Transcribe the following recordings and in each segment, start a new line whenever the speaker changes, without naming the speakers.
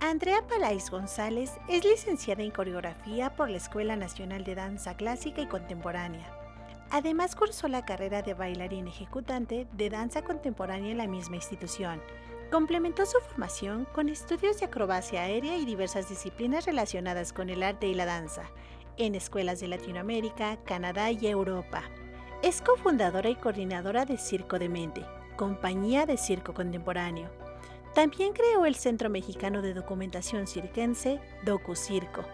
Andrea Palais González es licenciada en coreografía por la Escuela Nacional de Danza Clásica y Contemporánea. Además cursó la carrera de bailarín ejecutante de danza contemporánea en la misma institución. Complementó su formación con estudios de acrobacia aérea y diversas disciplinas relacionadas con el arte y la danza, en escuelas de Latinoamérica, Canadá y Europa. Es cofundadora y coordinadora de Circo de Mente, compañía de circo contemporáneo. También creó el Centro Mexicano de Documentación Circense, DocuCirco,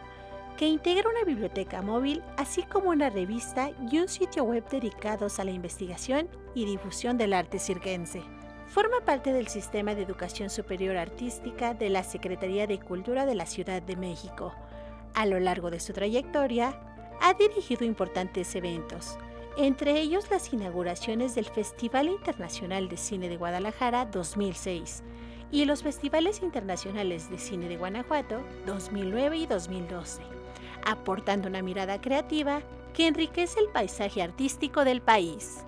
que integra una biblioteca móvil, así como una revista y un sitio web dedicados a la investigación y difusión del arte circense. Forma parte del Sistema de Educación Superior Artística de la Secretaría de Cultura de la Ciudad de México. A lo largo de su trayectoria, ha dirigido importantes eventos, entre ellos las inauguraciones del Festival Internacional de Cine de Guadalajara 2006 y los Festivales Internacionales de Cine de Guanajuato 2009 y 2012, aportando una mirada creativa que enriquece el paisaje artístico del país.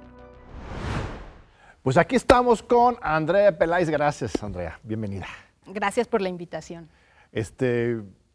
Pues aquí estamos con Andrea Palais. Gracias, Andrea. Bienvenida.
Gracias por la invitación.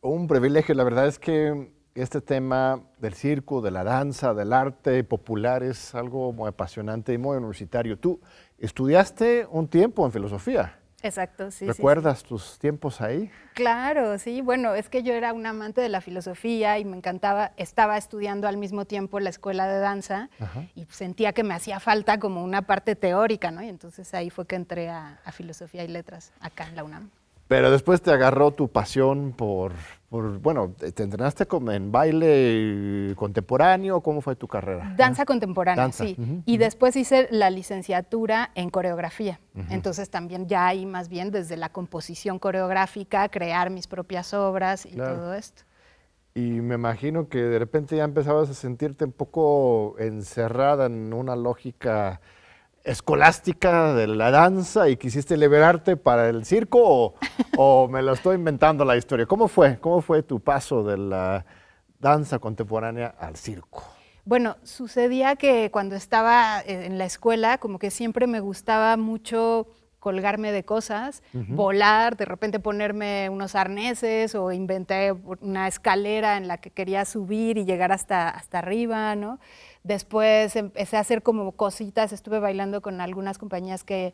Un privilegio. La verdad es que este tema del circo, de la danza, del arte popular es algo muy apasionante y muy universitario. Tú estudiaste un tiempo en filosofía.
Exacto, sí.
¿Recuerdas tus tiempos ahí?
Claro, sí. Bueno, es que yo era una amante de la filosofía y me encantaba, estaba estudiando al mismo tiempo la escuela de danza. Ajá. Y sentía que me hacía falta como una parte teórica, ¿no? Y entonces ahí fue que entré a Filosofía y Letras acá en la UNAM.
Pero después te agarró tu pasión bueno, ¿te entrenaste como en baile contemporáneo? ¿Cómo fue tu carrera?
Danza contemporánea, sí. Y después hice la licenciatura en coreografía. Entonces también ya ahí más bien desde la composición coreográfica, crear mis propias obras y todo esto.
Y me imagino que de repente ya empezabas a sentirte un poco encerrada en una lógica escolástica de la danza y quisiste liberarte para el circo o me lo estoy inventando la historia. ¿Cómo fue tu paso de la danza contemporánea al circo?
Bueno, sucedía que cuando estaba en la escuela como que siempre me gustaba mucho colgarme de cosas, volar, de repente ponerme unos arneses o inventé una escalera en la que quería subir y llegar hasta arriba, ¿no? Después empecé a hacer como cositas, estuve bailando con algunas compañías que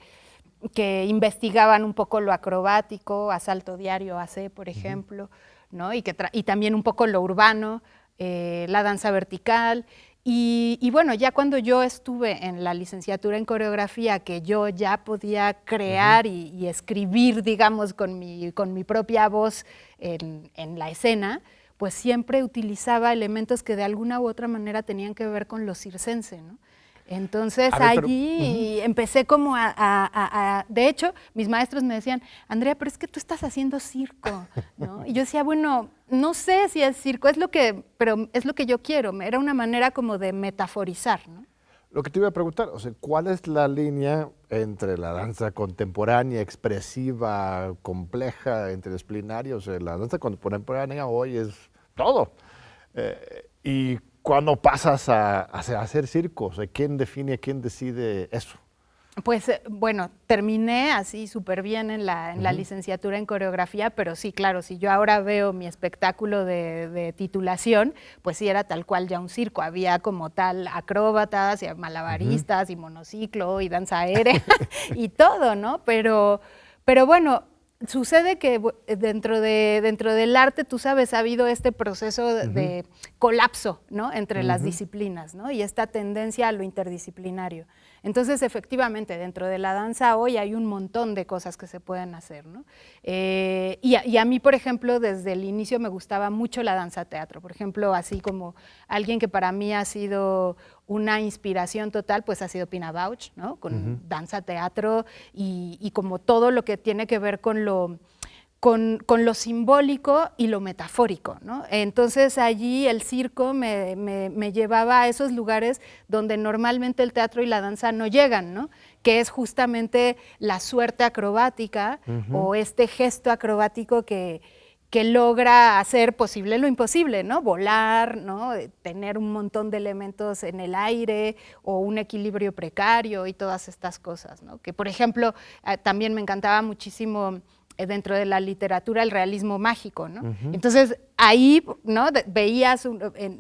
investigaban un poco lo acrobático, Asalto Diario AC, por ejemplo, ¿no? Y también un poco lo urbano, la danza vertical. Y bueno, ya cuando yo estuve en la licenciatura en coreografía, que yo ya podía crear y escribir, digamos, con mi propia voz en la escena, pues siempre utilizaba elementos que de alguna u otra manera tenían que ver con lo circense, ¿no? Entonces allí empecé como de hecho, mis maestros me decían, Andrea, pero es que tú estás haciendo circo, ¿no? Y yo decía, bueno, no sé si es circo, pero es lo que yo quiero, era una manera como de metaforizar, ¿no?
Lo que te iba a preguntar, o sea, ¿cuál es la línea entre la danza contemporánea, expresiva, compleja, interdisciplinaria? O sea, la danza contemporánea hoy es todo. Y cuando pasas a hacer circo, o sea, ¿quién define, quién decide eso?
Pues bueno, terminé así súper bien en la licenciatura en coreografía, pero sí, claro, si yo ahora veo mi espectáculo de titulación, pues sí era tal cual ya un circo, había como tal acróbatas y malabaristas y monociclo y danza aérea y todo, ¿no? Pero bueno, sucede que dentro del arte, tú sabes, ha habido este proceso de colapso, ¿no? Entre las disciplinas, ¿no? Y esta tendencia a lo interdisciplinario. Entonces, efectivamente, dentro de la danza hoy hay un montón de cosas que se pueden hacer, ¿no? Y a mí, por ejemplo, desde el inicio me gustaba mucho la danza teatro. Por ejemplo, así como alguien que para mí ha sido una inspiración total, pues ha sido Pina Bausch, ¿no? Con danza teatro y como todo lo que tiene que ver con lo simbólico y lo metafórico, ¿no? Entonces allí el circo me llevaba a esos lugares donde normalmente el teatro y la danza no llegan, ¿no? Que es justamente la suerte acrobática o este gesto acrobático que logra hacer posible lo imposible, ¿no? Volar, ¿no? Tener un montón de elementos en el aire o un equilibrio precario y todas estas cosas, ¿no? Que, por ejemplo, también me encantaba muchísimo dentro de la literatura el realismo mágico, ¿no? Entonces ahí, ¿no? Veías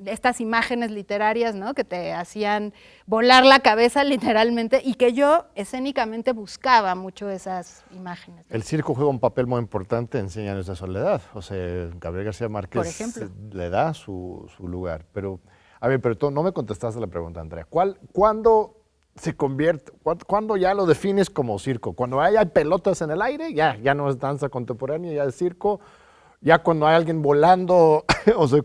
estas imágenes literarias, ¿no? Que te hacían volar la cabeza literalmente y que yo escénicamente buscaba mucho esas imágenes.
El circo juega un papel muy importante en 100 años de soledad. O sea, Gabriel García Márquez,
por ejemplo,
le da su lugar. Pero, a ver, pero tú no me contestaste la pregunta, Andrea. ¿Cuándo se convierte, cuándo ya lo defines como circo? Cuando hay pelotas en el aire, ya no es danza contemporánea, ya es circo. Ya cuando hay alguien volando, o sea,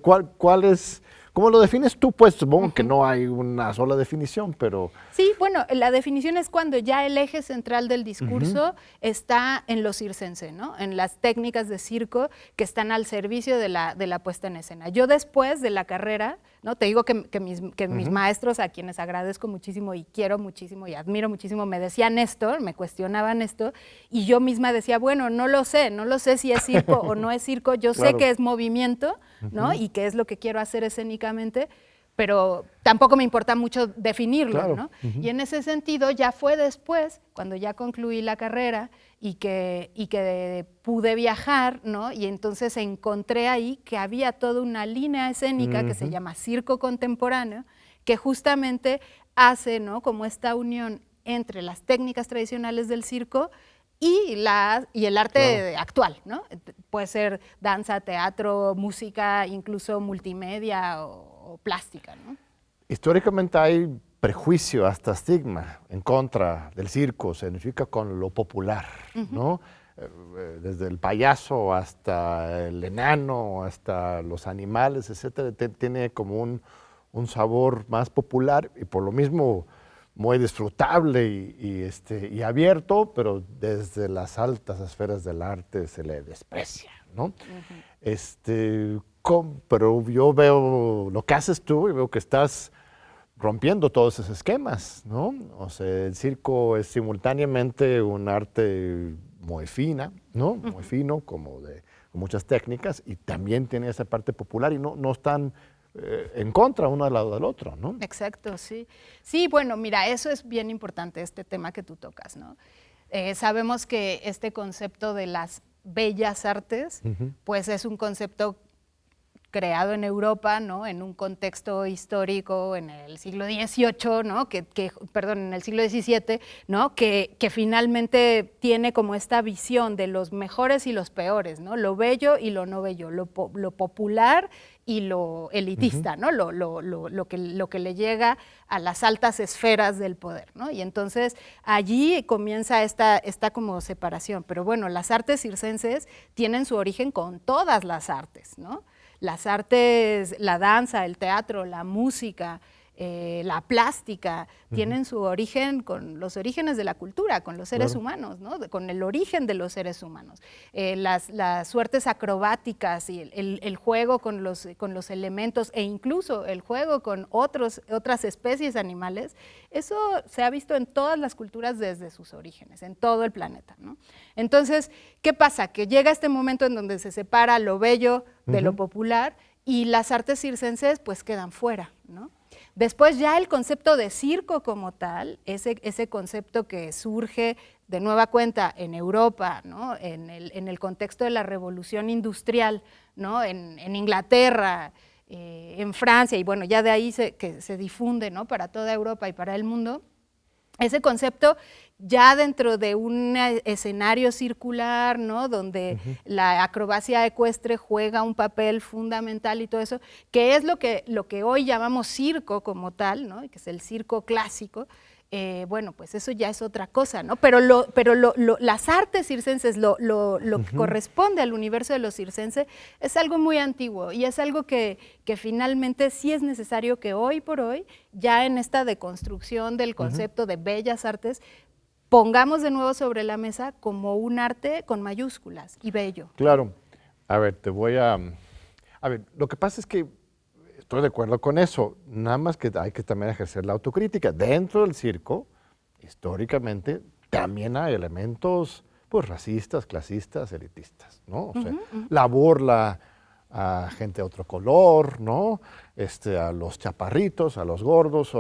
¿cómo lo defines tú? Pues supongo que no hay una sola definición, pero...
Sí, bueno, la definición es cuando ya el eje central del discurso está en lo circense, ¿no? En las técnicas de circo que están al servicio de la puesta en escena. Yo después de la carrera, ¿no? Te digo que mis maestros, a quienes agradezco muchísimo y quiero muchísimo y admiro muchísimo, me decían esto, me cuestionaban esto, y yo misma decía, bueno, no lo sé si es circo o no es circo, yo sé que es movimiento, ¿no? Y que es lo que quiero hacer escénicamente, pero tampoco me importa mucho definirlo, ¿no? Y en ese sentido ya fue después, cuando ya concluí la carrera y que pude viajar, ¿no? Y entonces encontré ahí que había toda una línea escénica que se llama circo contemporáneo, que justamente hace, ¿no? Como esta unión entre las técnicas tradicionales del circo y el arte actual, ¿no? Puede ser danza, teatro, música, incluso multimedia o plástica, ¿no?
Históricamente hay prejuicio, hasta estigma en contra del circo, significa con lo popular, ¿no? Desde el payaso hasta el enano, hasta los animales, etcétera, tiene como un sabor más popular y por lo mismo muy disfrutable y abierto, pero desde las altas esferas del arte se le desprecia, ¿no? Pero yo veo lo que haces tú y veo que estás rompiendo todos esos esquemas, ¿no? O sea, el circo es simultáneamente un arte muy fina, ¿no? Muy fino, con muchas técnicas, y también tiene esa parte popular y no están en contra uno al lado del otro, ¿no?
Exacto, sí. Sí, bueno, mira, eso es bien importante, este tema que tú tocas, ¿no? Sabemos que este concepto de las bellas artes, pues es un concepto creado en Europa, ¿no? En un contexto histórico en el siglo XVIII, ¿no? Perdón, en el siglo XVII, ¿no? Que finalmente tiene como esta visión de los mejores y los peores, ¿no? Lo bello y lo no bello, lo popular y lo elitista, ¿no? Lo que le llega a las altas esferas del poder, ¿no? Y entonces allí comienza esta como separación. Pero bueno, las artes circenses tienen su origen con todas las artes, ¿no? Las artes, la danza, el teatro, la música, la plástica, tienen su origen con los orígenes de la cultura, con los seres humanos, ¿no? Con el origen de los seres humanos. Las suertes acrobáticas y el juego con los elementos e incluso el juego con otras especies animales, eso se ha visto en todas las culturas desde sus orígenes, en todo el planeta, ¿no? Entonces, ¿qué pasa? Que llega este momento en donde se separa lo bello de lo popular y las artes circenses pues quedan fuera, ¿no? Después ya el concepto de circo como tal, ese concepto que surge de nueva cuenta en Europa, ¿no? en el contexto de la revolución industrial, ¿no? En Inglaterra, en Francia, y bueno, ya de ahí que se difunde, ¿no? Para toda Europa y para el mundo. Ese concepto ya dentro de un escenario circular, ¿no? Donde la acrobacia ecuestre juega un papel fundamental y todo eso, que es lo que hoy llamamos circo como tal, ¿no? Que es el circo clásico. Bueno, pues eso ya es otra cosa, ¿no? Pero las artes circenses, lo que corresponde al universo de los circenses, es algo muy antiguo y es algo que finalmente sí es necesario que hoy por hoy, ya en esta deconstrucción del concepto de bellas artes, pongamos de nuevo sobre la mesa como un arte con mayúsculas y bello.
Claro. A ver, A ver, lo que pasa es que estoy de acuerdo con eso, nada más que hay que también ejercer la autocrítica. Dentro del circo, históricamente, también hay elementos pues, racistas, clasistas, elitistas, ¿no? O sea, la burla a gente de otro color, ¿no? A los chaparritos, a los gordos,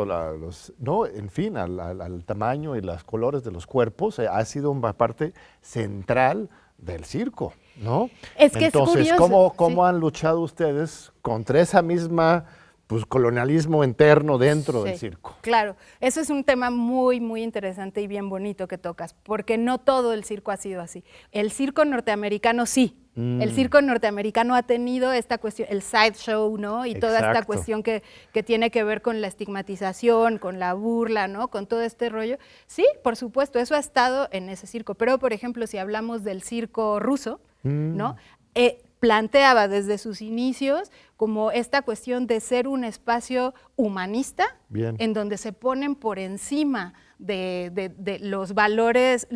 ¿no? En fin, al tamaño y los colores de los cuerpos, ha sido una parte central del circo, ¿no?
Es que
entonces,
es curioso.
¿cómo han luchado ustedes contra esa misma pues, colonialismo interno dentro del circo?
Claro, eso es un tema muy, muy interesante y bien bonito que tocas, porque no todo el circo ha sido así. El circo norteamericano sí. El circo norteamericano ha tenido esta cuestión, el sideshow, ¿no? Y toda esta cuestión que tiene que ver con la estigmatización, con la burla, ¿no? Con todo este rollo. Sí, por supuesto, eso ha estado en ese circo. Pero, por ejemplo, si hablamos del circo ruso, ¿no? Planteaba desde sus inicios como esta cuestión de ser un espacio humanista, en donde se ponen por encima de los valores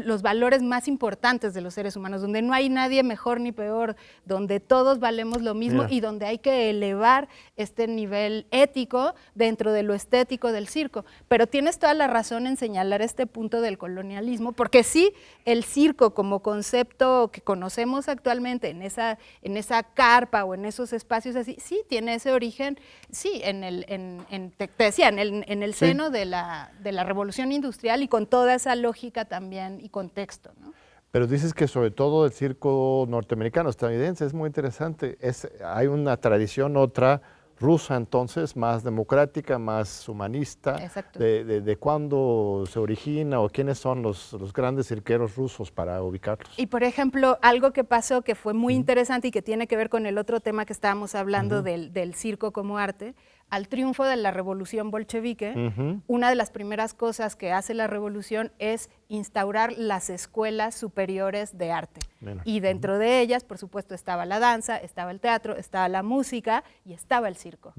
más importantes de los seres humanos, donde no hay nadie mejor ni peor, donde todos valemos lo mismo y donde hay que elevar este nivel ético dentro de lo estético del circo. Pero tienes toda la razón en señalar este punto del colonialismo, porque sí, el circo como concepto que conocemos actualmente en esa carpa o en esos espacios así, sí tiene ese origen, sí, te decía, en el seno de la revolución industrial y con toda esa lógica también y contexto, ¿no?
Pero dices que sobre todo el circo norteamericano, estadounidense, es muy interesante. Hay una tradición, otra rusa entonces, más democrática, más humanista.
Exacto.
¿De cuándo se origina o quiénes son los grandes cirqueros rusos para ubicarlos?
Y por ejemplo, algo que pasó que fue muy interesante y que tiene que ver con el otro tema que estábamos hablando del circo como arte, al triunfo de la revolución bolchevique, una de las primeras cosas que hace la revolución es instaurar las escuelas superiores de arte. Y dentro de ellas, por supuesto, estaba la danza, estaba el teatro, estaba la música y estaba el circo.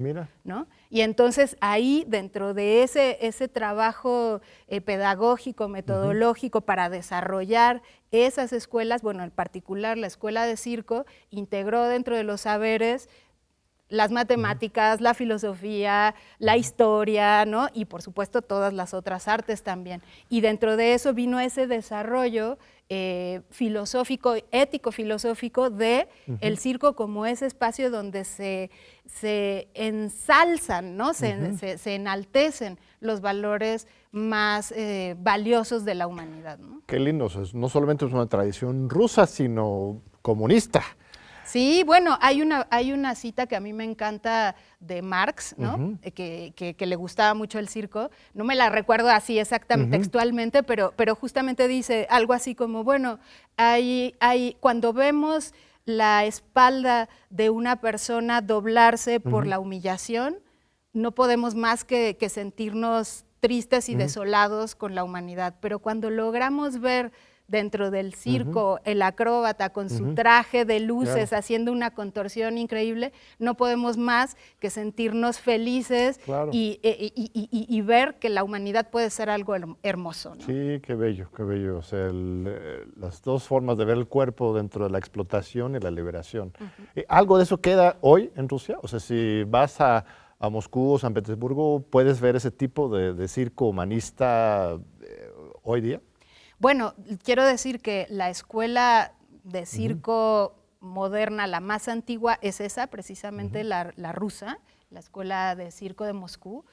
¿No? Y entonces ahí, dentro de ese trabajo pedagógico, metodológico para desarrollar esas escuelas, bueno, en particular la escuela de circo, integró dentro de los saberes las matemáticas, la filosofía, la historia, ¿no? Y por supuesto todas las otras artes también. Y dentro de eso vino ese desarrollo filosófico, ético-filosófico de el circo como ese espacio donde se ensalzan, ¿no? Se enaltecen los valores más valiosos de la humanidad, ¿no?
Qué lindo, no solamente es una tradición rusa, sino comunista.
Sí, bueno, hay una cita que a mí me encanta de Marx, ¿no? Que le gustaba mucho el circo. No me la recuerdo así exactamente, textualmente, pero justamente dice algo así como, bueno, cuando vemos la espalda de una persona doblarse por la humillación, no podemos más que sentirnos tristes y desolados con la humanidad. Pero cuando logramos ver dentro del circo, el acróbata con su traje de luces haciendo una contorsión increíble, no podemos más que sentirnos felices y ver que la humanidad puede ser algo hermoso, ¿no?
Sí, qué bello, qué bello. O sea, las dos formas de ver el cuerpo dentro de la explotación y la liberación. ¿Algo de eso queda hoy en Rusia? O sea, si vas a Moscú o San Petersburgo, ¿puedes ver ese tipo de circo humanista hoy día?
Bueno, quiero decir que la escuela de circo moderna, la más antigua, es esa, precisamente la rusa, la escuela de circo de Moscú,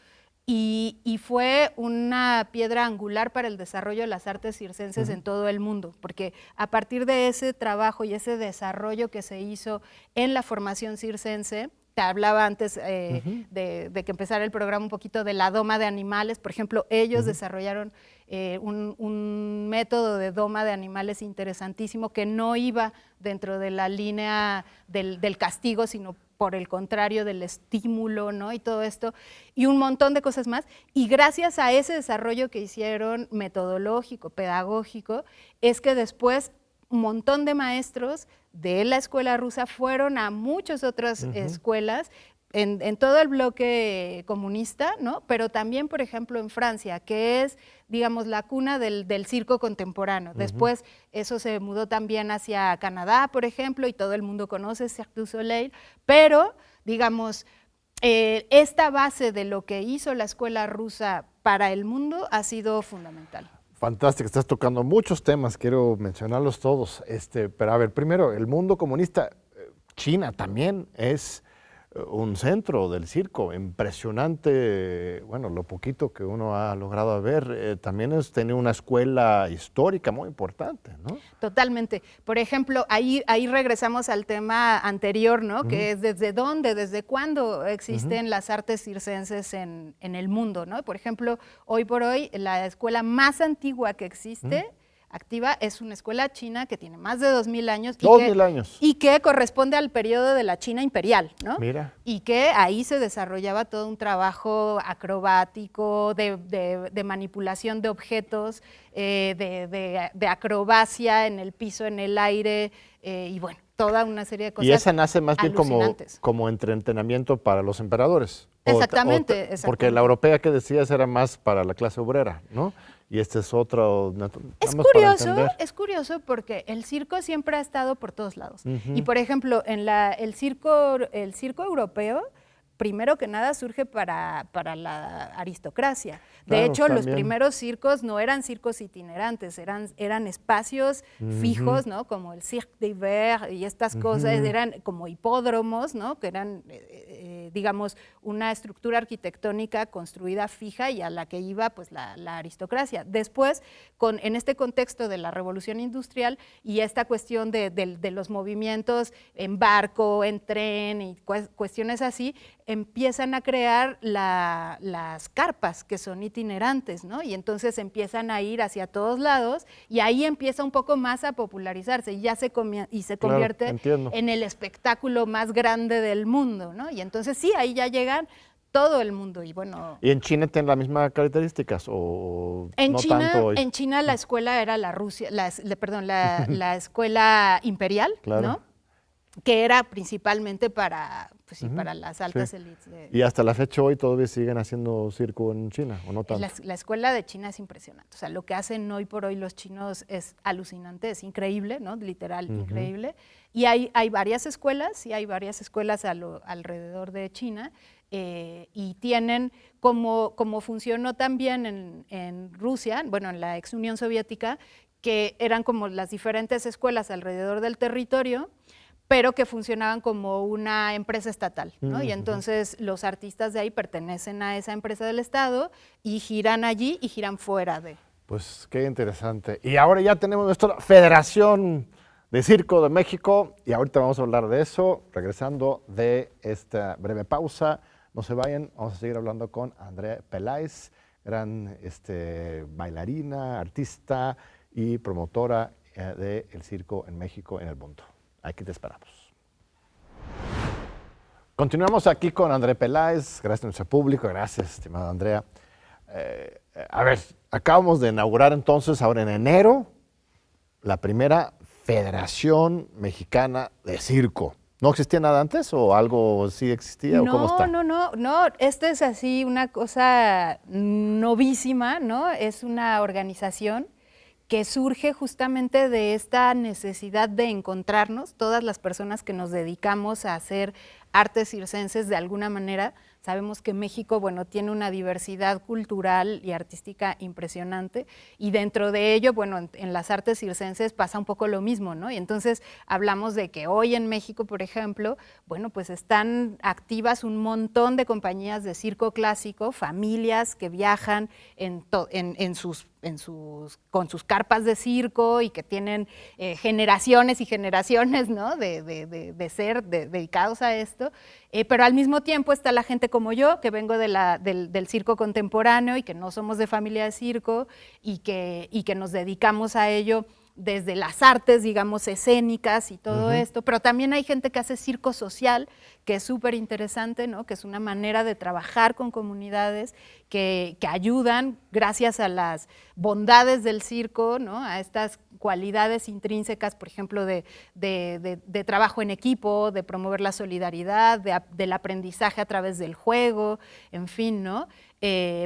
y fue una piedra angular para el desarrollo de las artes circenses en todo el mundo, porque a partir de ese trabajo y ese desarrollo que se hizo en la formación circense, te hablaba antes de que empezara el programa un poquito de la doma de animales. Por ejemplo, ellos desarrollaron un método de doma de animales interesantísimo que no iba dentro de la línea del castigo, sino por el contrario del estímulo, ¿no? Y todo esto, y un montón de cosas más. Y gracias a ese desarrollo que hicieron metodológico, pedagógico, es que después un montón de maestros de la escuela rusa fueron a muchas otras escuelas en todo el bloque comunista, ¿no? Pero también, por ejemplo, en Francia, que es, digamos, la cuna del circo contemporáneo. Después eso se mudó también hacia Canadá, por ejemplo, y todo el mundo conoce Cirque du Soleil, pero, digamos, esta base de lo que hizo la escuela rusa para el mundo ha sido fundamental.
Fantástico, estás tocando muchos temas, quiero mencionarlos todos. Pero a ver, primero, el mundo comunista, China también es un centro del circo, impresionante, bueno, lo poquito que uno ha logrado ver, también tiene una escuela histórica muy importante, ¿no?
Totalmente. Por ejemplo, ahí regresamos al tema anterior, ¿no? Que es desde dónde, desde cuándo existen las artes circenses en el mundo, ¿no? Por ejemplo, hoy por hoy, la escuela más antigua que existe, activa, es una escuela china que tiene más de 2000 años.
2000 años.
Y que corresponde al periodo de la China imperial, ¿no?
Mira.
Y que ahí se desarrollaba todo un trabajo acrobático, de manipulación de objetos, de acrobacia en el piso, en el aire, y bueno, toda una serie de cosas.
Y esa nace más bien como entrenamiento para los emperadores.
Exactamente.
Porque la europea que decías era más para la clase obrera, ¿no? Y este es otro.
Es curioso porque el circo siempre ha estado por todos lados. Y por ejemplo, en el circo europeo, primero que nada surge para la aristocracia. De hecho, los primeros circos no eran circos itinerantes, eran espacios fijos, ¿no? Como el Cirque d'Hiver y estas cosas, eran como hipódromos, ¿no? Que eran, digamos, una estructura arquitectónica construida fija y a la que iba pues la aristocracia. Después, en este contexto de la revolución industrial y esta cuestión de los movimientos en barco, en tren y cuestiones así, empiezan a crear las carpas que son itinerantes, ¿no? Y entonces empiezan a ir hacia todos lados y ahí empieza un poco más a popularizarse y se convierte en el espectáculo más grande del mundo, ¿no? Y entonces sí, ahí ya llegan todo el mundo y bueno.
¿Y en China tienen las mismas características o
en
no
China,
tanto?
En China la escuela era la escuela imperial,
claro.
¿no? Que era principalmente para las altas élites.
Y hasta la fecha hoy todavía siguen haciendo circo en China, ¿o no tanto?
La escuela de China es impresionante. O sea, lo que hacen hoy por hoy los chinos es alucinante, es increíble, ¿no? Literal, increíble. Y hay varias escuelas, alrededor de China, y tienen, como funcionó también en Rusia, bueno, en la ex Unión Soviética, que eran como las diferentes escuelas alrededor del territorio, pero que funcionaban como una empresa estatal, ¿no? Y entonces los artistas de ahí pertenecen a esa empresa del Estado y giran allí y giran fuera de.
Pues qué interesante. Y ahora ya tenemos nuestra Federación de Circo de México y ahorita vamos a hablar de eso, regresando de esta breve pausa. No se vayan, vamos a seguir hablando con Andrea Peláez, gran bailarina, artista y promotora del circo en México, en el mundo. Aquí te esperamos. Continuamos aquí con Andrea Peláez, gracias a nuestro público, gracias, estimada Andrea. A ver, acabamos de inaugurar entonces, ahora en enero, la primera Federación Mexicana de Circo. ¿No existía nada antes o algo sí existía o cómo está?
No, esto es así una cosa novísima, ¿no? Es una organización que surge justamente de esta necesidad de encontrarnos, todas las personas que nos dedicamos a hacer artes circenses de alguna manera. Sabemos que México, bueno, tiene una diversidad cultural y artística impresionante y dentro de ello, bueno, en las artes circenses pasa un poco lo mismo, ¿no? Y entonces hablamos de que hoy en México, por ejemplo, bueno, pues están activas un montón de compañías de circo clásico, familias que viajan con sus carpas de circo y que tienen generaciones y generaciones, ¿no? de ser dedicados a esto, pero al mismo tiempo está la gente como yo, que vengo del circo contemporáneo y que no somos de familia de circo y que nos dedicamos a ello desde las artes, digamos, escénicas y todo esto, pero también hay gente que hace circo social, que es súper interesante, ¿no? Que es una manera de trabajar con comunidades que ayudan, gracias a las bondades del circo, ¿no? A estas cualidades intrínsecas, por ejemplo, de trabajo en equipo, de promover la solidaridad, del aprendizaje a través del juego, en fin, ¿no?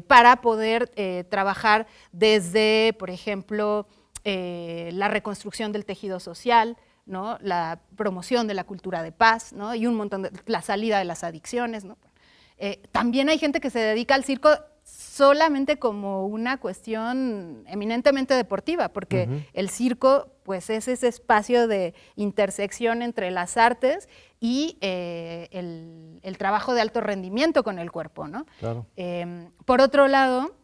Para poder trabajar desde, por ejemplo, la reconstrucción del tejido social, ¿no? La promoción de la cultura de paz, ¿no? Y un montón de la salida de las adicciones, ¿no? También hay gente que se dedica al circo solamente como una cuestión eminentemente deportiva, porque el circo pues es ese espacio de intersección entre las artes y el trabajo de alto rendimiento con el cuerpo, ¿no?
Claro.
Por otro lado,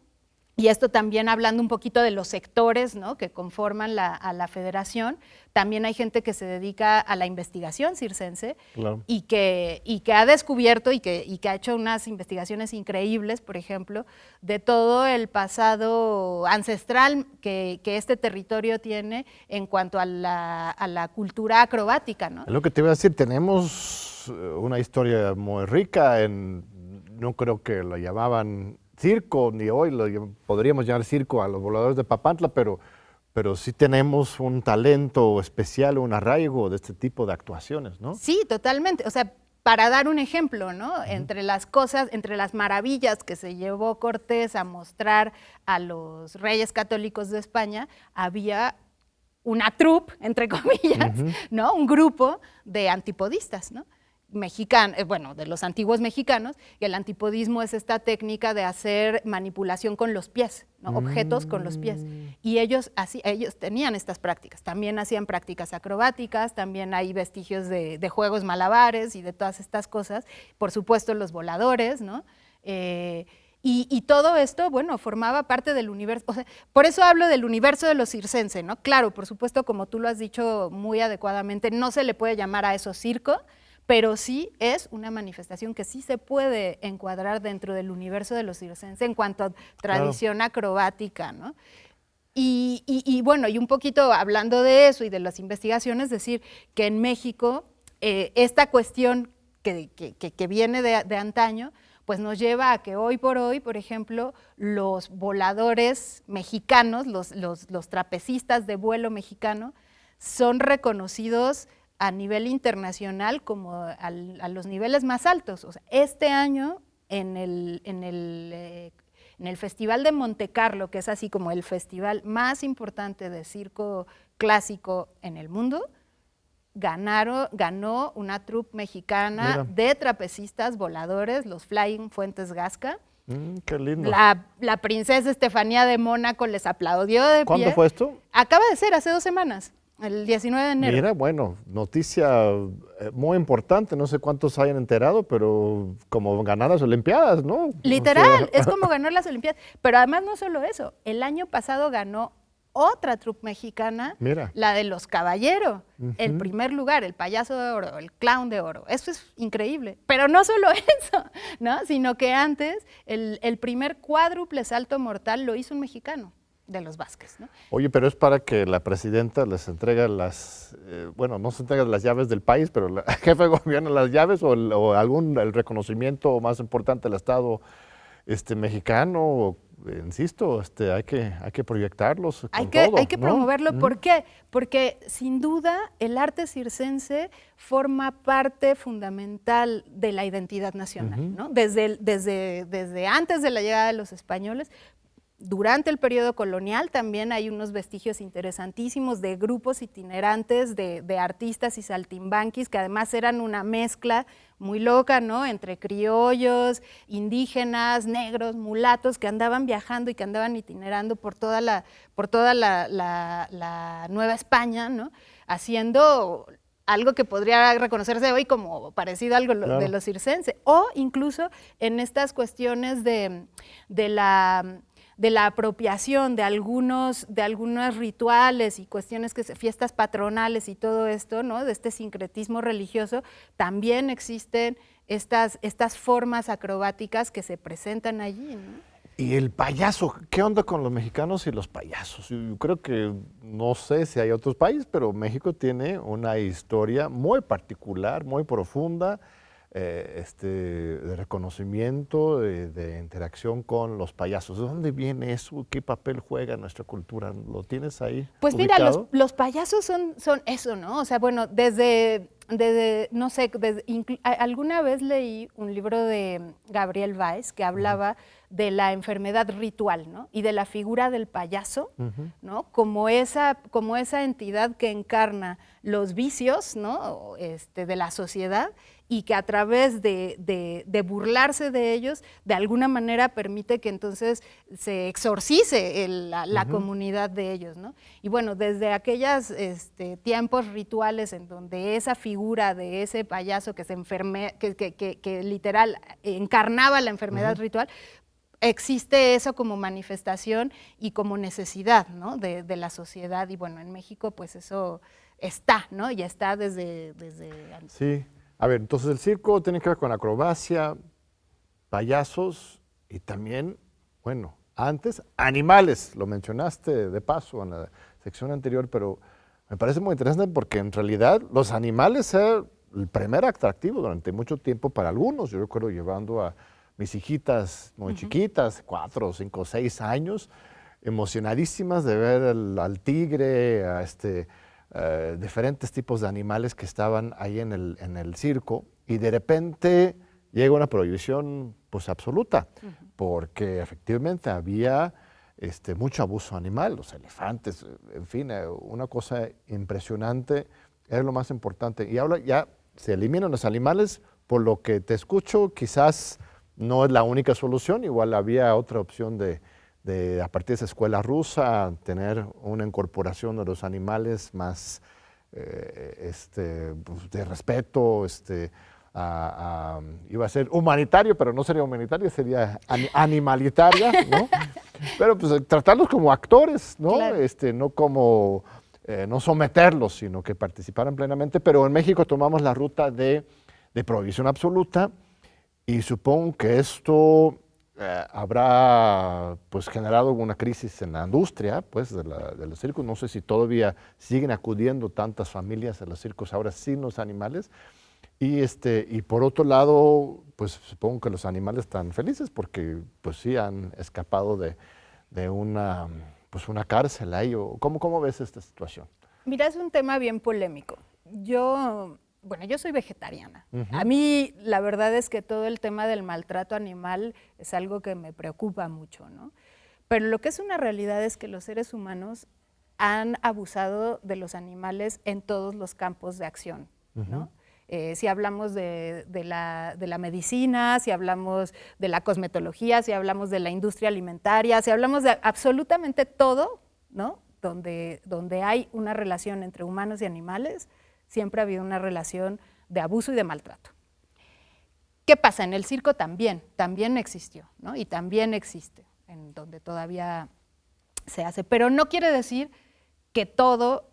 y esto también hablando un poquito de los sectores, ¿no?, que conforman a la federación, también hay gente que se dedica a la investigación circense,
Claro.
y que ha descubierto y que ha hecho unas investigaciones increíbles, por ejemplo, de todo el pasado ancestral que este territorio tiene en cuanto a la cultura acrobática, ¿no?
Es lo que te iba a decir, tenemos una historia muy rica, no creo que lo llamaban circo, ni hoy podríamos llamar circo a los voladores de Papantla, pero sí tenemos un talento especial, un arraigo de este tipo de actuaciones, ¿no?
Sí, totalmente. O sea, para dar un ejemplo, ¿no? Entre las cosas, entre las maravillas que se llevó Cortés a mostrar a los reyes católicos de España, había una troupe, entre comillas, ¿no? Un grupo de antipodistas, ¿no? Bueno, de los antiguos mexicanos, y el antipodismo es esta técnica de hacer manipulación con los pies, ¿no? Objetos con los pies. Y ellos tenían estas prácticas. También hacían prácticas acrobáticas, también hay vestigios de juegos malabares y de todas estas cosas. Por supuesto, los voladores, ¿no? Y todo esto, bueno, formaba parte del universo. O sea, por eso hablo del universo de los circenses, ¿no? Claro, por supuesto, como tú lo has dicho muy adecuadamente, no se le puede llamar a eso circo, pero sí es una manifestación que sí se puede encuadrar dentro del universo de los circenses en cuanto a tradición acrobática, ¿no? Y bueno, y un poquito hablando de eso y de las investigaciones, decir que en México esta cuestión que viene de antaño, pues nos lleva a que hoy por hoy, por ejemplo, los voladores mexicanos, los trapecistas de vuelo mexicano, son reconocidos a nivel internacional como a los niveles más altos. O sea, este año en el Festival de Monte Carlo, que es así como el festival más importante de circo clásico en el mundo, ganó una troupe mexicana de trapecistas voladores, los Flying Fuentes Gasca.
Qué lindo.
La princesa Estefanía de Mónaco les aplaudió de pie.
¿Cuándo fue esto?
Acaba de ser, hace 2 semanas. El 19 de enero.
Mira, bueno, noticia muy importante, no sé cuántos hayan enterado, pero como ganar las Olimpiadas, ¿no?
Literal, es como ganar las Olimpiadas. Pero además no solo eso, el año pasado ganó otra troupe mexicana, la de los Caballero, el primer lugar, el payaso de oro, el clown de oro. Eso es increíble. Pero no solo eso, ¿no? Sino que antes el primer cuádruple salto mortal lo hizo un mexicano, de los Vázquez, ¿no?
Oye, pero es para que la presidenta les entregue bueno, no se entrega las llaves del país, pero la jefe de gobierno las llaves o el reconocimiento más importante del Estado mexicano, insisto, hay que proyectarlos
hay
con
que
¿no?
promoverlo. ¿Por qué? Porque sin duda el arte circense forma parte fundamental de la identidad nacional, ¿no? Desde antes de la llegada de los españoles. Durante el periodo colonial también hay unos vestigios interesantísimos de grupos itinerantes de artistas y saltimbanquis que además eran una mezcla muy loca, ¿no? Entre criollos, indígenas, negros, mulatos que andaban viajando y que andaban itinerando por toda la Nueva España, ¿no? Haciendo algo que podría reconocerse hoy como parecido a algo de los circenses, o incluso en estas cuestiones de la apropiación de algunos rituales y cuestiones fiestas patronales y todo esto, ¿no? De este sincretismo religioso, también existen estas formas acrobáticas que se presentan allí, ¿no?
Y el payaso, ¿qué onda con los mexicanos y los payasos? Yo creo que, no sé si hay otros países, pero México tiene una historia muy particular, muy profunda, de reconocimiento, de interacción con los payasos. ¿De dónde viene eso? ¿Qué papel juega en nuestra cultura? ¿Lo tienes ahí
Pues
ubicado?
Mira, los payasos son eso, ¿no? O sea, bueno, no sé, alguna vez leí un libro de Gabriel Weiss que hablaba de la enfermedad ritual, ¿no? Y de la figura del payaso, ¿no? Como esa entidad que encarna los vicios, ¿no? De la sociedad, y que a través de burlarse de ellos, de alguna manera permite que entonces se exorcice la comunidad de ellos, ¿no? Y bueno, desde aquellos tiempos rituales en donde esa figura de ese payaso que que literal encarnaba la enfermedad ritual, existe eso como manifestación y como necesidad, ¿no? de la sociedad. Y bueno, en México pues eso está, ¿no? Ya está desde antes.
Sí. A ver, entonces el circo tiene que ver con acrobacia, payasos y también, bueno, antes, animales. Lo mencionaste de paso en la sección anterior, pero me parece muy interesante porque en realidad los animales eran el primer atractivo durante mucho tiempo para algunos. Yo recuerdo llevando a mis hijitas muy chiquitas, 4, 5, 6 años, emocionadísimas de ver al tigre, a diferentes tipos de animales que estaban ahí en el circo, y de repente llega una prohibición pues absoluta, porque efectivamente había mucho abuso animal, los elefantes, en fin, una cosa impresionante, era lo más importante. Y ahora ya se eliminan los animales, por lo que te escucho, quizás no es la única solución, igual había otra opción de a partir de esa escuela rusa, tener una incorporación de los animales más de respeto, iba a ser humanitario, pero no sería humanitario, sería animalitaria, ¿no? Pero pues tratarlos como actores, ¿no?
Claro.
No como, no someterlos, sino que participaran plenamente. Pero en México tomamos la ruta de prohibición absoluta, y supongo que esto habrá pues generado una crisis en la industria pues de los circos. No sé si todavía siguen acudiendo tantas familias a los circos ahora sin los animales. Y por otro lado, pues supongo que los animales están felices porque pues sí han escapado de una cárcel ahí. ¿Cómo ves esta situación?
Mira, es un tema bien polémico. Yo soy vegetariana. A mí la verdad es que todo el tema del maltrato animal es algo que me preocupa mucho, ¿no? Pero lo que es una realidad es que los seres humanos han abusado de los animales en todos los campos de acción, ¿no? Si hablamos de la medicina, si hablamos de la cosmetología, si hablamos de la industria alimentaria, si hablamos de absolutamente todo, ¿no? Donde hay una relación entre humanos y animales, siempre ha habido una relación de abuso y de maltrato. ¿Qué pasa? En el circo también existió, ¿no? Y también existe, en donde todavía se hace. Pero no quiere decir que todo